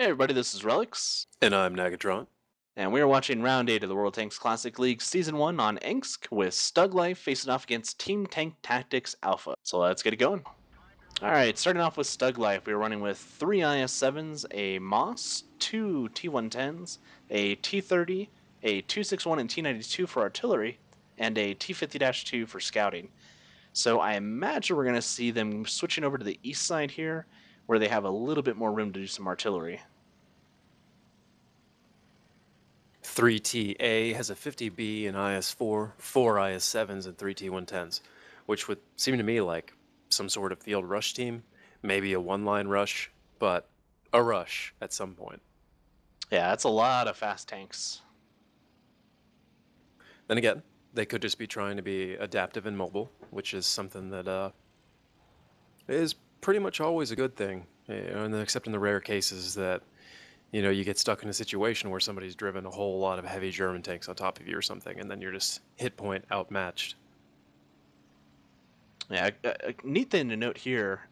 Hey everybody, this is Relics, And I'm Nagatron. and we are watching Round 8 of the World Tanks Classic League Season 1 on Ensk with Stug Lyfe facing off against Team Tank Tactics Alpha. So let's get it going. Alright, starting off with Stug Lyfe, we are running with 3 IS-7s, a Moss, 2 T-110s, a T-30, a 261 and T-92 for artillery, and a T-50-2 for scouting. So I imagine we're going to see them switching over to the east side here, where they have a little bit more room to do some artillery. 3TA has a 50B and IS-4, 4 IS-7s, and 3 T-110s, which would seem to me like some sort of field rush team, maybe a one-line rush, but a rush at some point. Yeah, that's a lot of fast tanks. Then again, they could just be trying to be adaptive and mobile, which is something that is pretty much always a good thing, except in the rare cases that you get stuck in a situation where somebody's driven a whole lot of heavy German tanks on top of you or something, and then you're just hit point outmatched. Yeah, a neat thing to note here,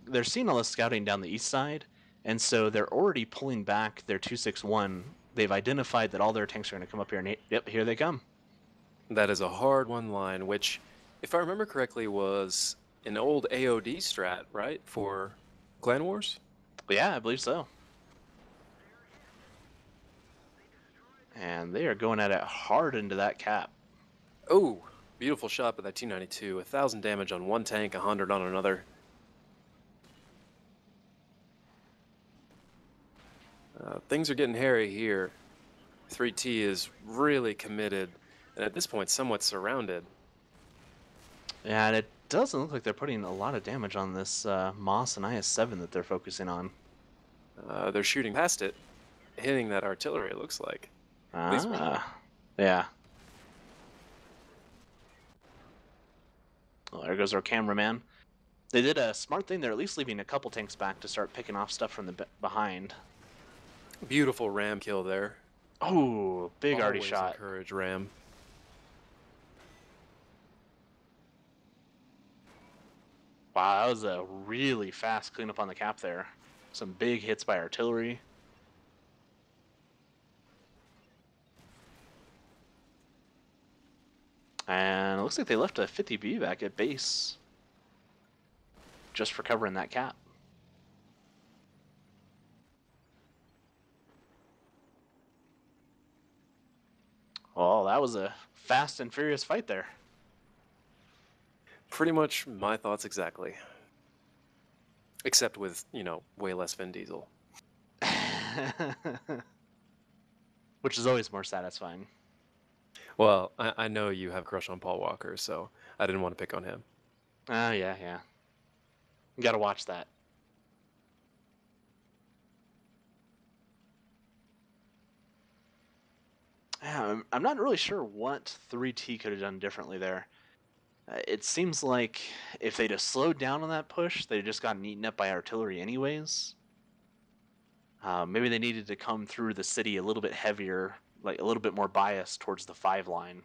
they're seeing all the scouting down the east side, and so they're already pulling back their 261. They've identified that all their tanks are going to come up here, and yep, here they come. That is a hard one line, which, if I remember correctly, was an old AOD strat, right, for Clan Wars? Yeah, I believe so. And they are going at it hard into that cap. Oh, beautiful shot by that T-92. 1,000 damage on one tank, 100 on another. Things are getting hairy here. 3T is really committed, and at this point, somewhat surrounded. Yeah, and it doesn't look like they're putting a lot of damage on this Moss and IS-7 that they're focusing on. They're shooting past it, hitting that artillery, it looks like. Yeah. Well, there goes our cameraman. They did a smart thing. They're at least leaving a couple tanks back to start picking off stuff from the behind. Beautiful ram kill there. Oh, big arty Always shot. encourage ram. Wow, that was a really fast cleanup on the cap there. Some big hits by artillery. And it looks like they left a 50B back at base. Just for covering that cap. Well, that was a fast and furious fight there. Pretty much my thoughts exactly. Except with, way less Vin Diesel. Which is always more satisfying. Well, I know you have a crush on Paul Walker, so I didn't want to pick on him. Oh, yeah. You gotta watch that. Yeah, I'm not really sure what 3T could have done differently there. It seems like if they'd have slowed down on that push, they'd just gotten eaten up by artillery anyways. Maybe they needed to come through the city a little bit heavier, like a little bit more biased towards the 5 line,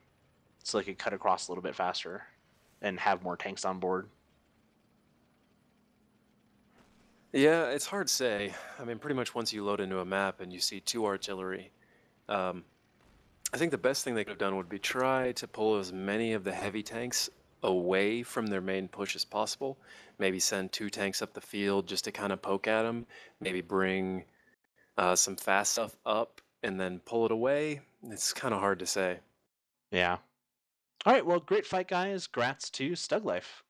so they could cut across a little bit faster and have more tanks on board. Yeah, it's hard to say. I mean, pretty much once you load into a map and you see 2 artillery, I think the best thing they could have done would be try to pull as many of the heavy tanks away from their main push as possible. Maybe send 2 tanks up the field just to kind of poke at them. Maybe bring some fast stuff up and then pull it away. It's kind of hard to say. Yeah. All right, well, great fight, guys. Grats to Stug Lyfe.